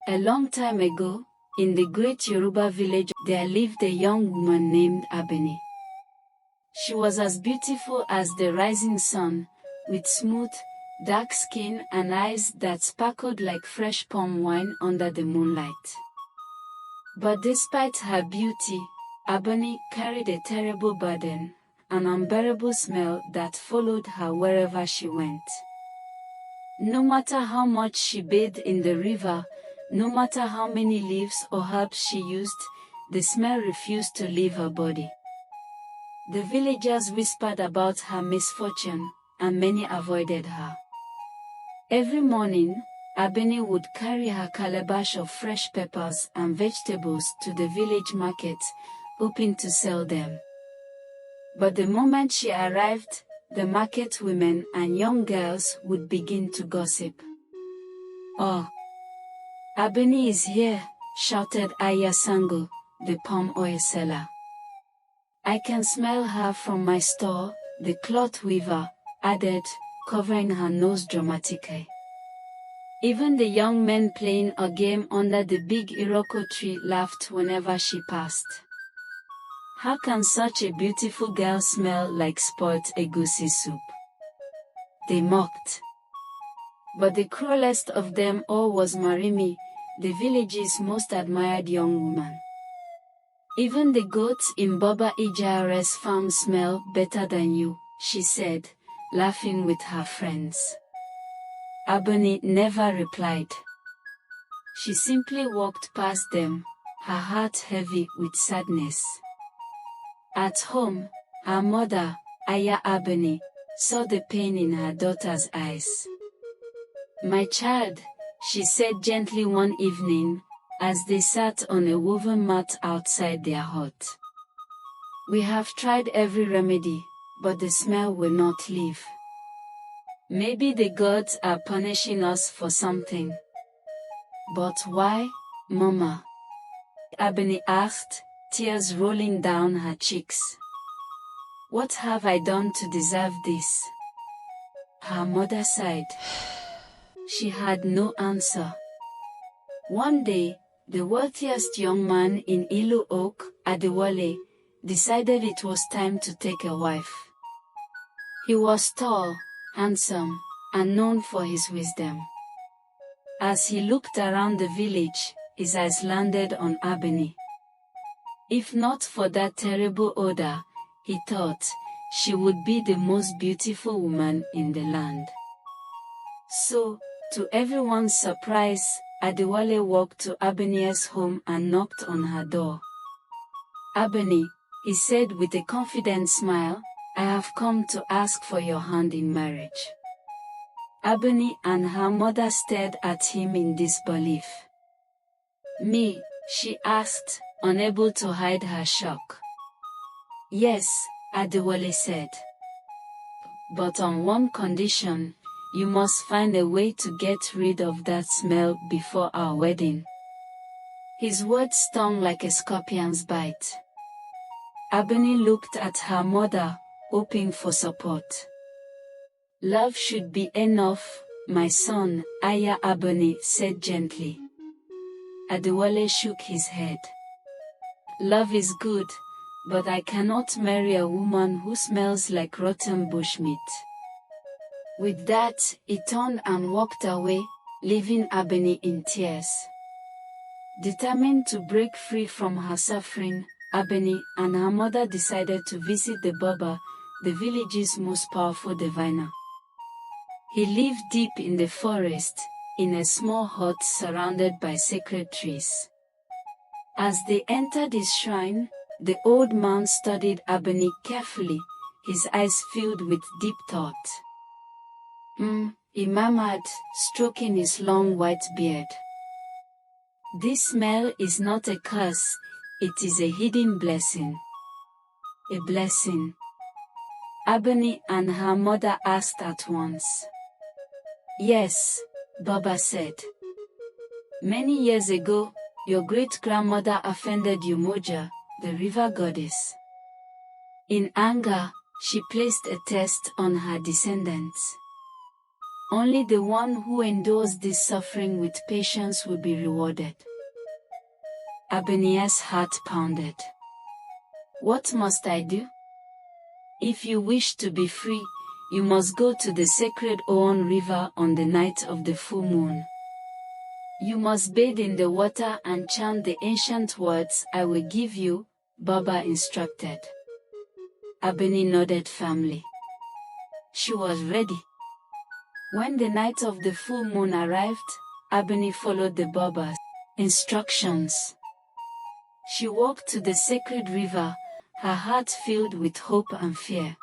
A long time ago, in the great Yoruba village, there lived a young woman named Abeni. She was as beautiful as the rising sun, with smooth, dark skin and eyes that sparkled like fresh palm wine under the moonlight. But despite her beauty, Abeni carried a terrible burden, an unbearable smell that followed her wherever she went. No matter how much she bathed in the river, no matter how many leaves or herbs she used, the smell refused to leave her body. The villagers whispered about her misfortune, and many avoided her. Every morning, Abeni would carry her calabash of fresh peppers and vegetables to the village market, hoping to sell them. But the moment she arrived, the market women and young girls would begin to gossip. "Oh, Abeni is here," shouted Aya Sango, the palm oil seller. "I can smell her from my store," the cloth weaver added, covering her nose dramatically. Even the young men playing a game under the big Iroko tree laughed whenever she passed. "How can such a beautiful girl smell like spoiled egusi soup?" they mocked. But the cruelest of them all was Marimi, the village's most admired young woman. "Even the goats in Baba Ijare's farm smell better than you," she said, laughing with her friends. Abeni never replied. She simply walked past them, her heart heavy with sadness. At home, her mother, Aya Abeni, saw the pain in her daughter's eyes. "My child," she said gently one evening, as they sat on a woven mat outside their hut. "We have tried every remedy, but the smell will not leave. Maybe the gods are punishing us for something." "But why, Mama?" Abeni asked, tears rolling down her cheeks. "What have I done to deserve this?" Her mother sighed. She had no answer. One day, the wealthiest young man in Ilu Oak, Adewale, decided it was time to take a wife. He was tall, handsome, and known for his wisdom. As he looked around the village, his eyes landed on Abeni. If not for that terrible odor, he thought, she would be the most beautiful woman in the land. So, to everyone's surprise, Adewale walked to Abeni's home and knocked on her door. "Abeni," he said with a confident smile, "I have come to ask for your hand in marriage." Abeni and her mother stared at him in disbelief. "Me?" she asked, unable to hide her shock. "Yes," Adewale said. "But on one condition, you must find a way to get rid of that smell before our wedding." His words stung like a scorpion's bite. Abeni looked at her mother, hoping for support. "Love should be enough, my son," Aya Abeni said gently. Adewale shook his head. "Love is good, but I cannot marry a woman who smells like rotten bushmeat." With that, he turned and walked away, leaving Abeni in tears. Determined to break free from her suffering, Abeni and her mother decided to visit the Baba, the village's most powerful diviner. He lived deep in the forest, in a small hut surrounded by sacred trees. As they entered his shrine, the old man studied Abeni carefully, his eyes filled with deep thought. He murmured, stroking his long white beard. "This smell is not a curse, it is a hidden blessing." "A blessing?" Abeni and her mother asked at once. "Yes," Baba said. "Many years ago, your great-grandmother offended Umoja, the river goddess. In anger, she placed a test on her descendants. Only the one who endures this suffering with patience will be rewarded. Abeni's heart pounded. What must I do? If you wish to be free, you must go to the sacred Oon river on the night of the full moon. You must bathe in the water and chant the ancient words I will give you, Baba instructed. Abeni nodded firmly. She was ready. When the night of the full moon arrived, Abeni followed the Baba's instructions. She walked to the sacred river, her heart filled with hope and fear.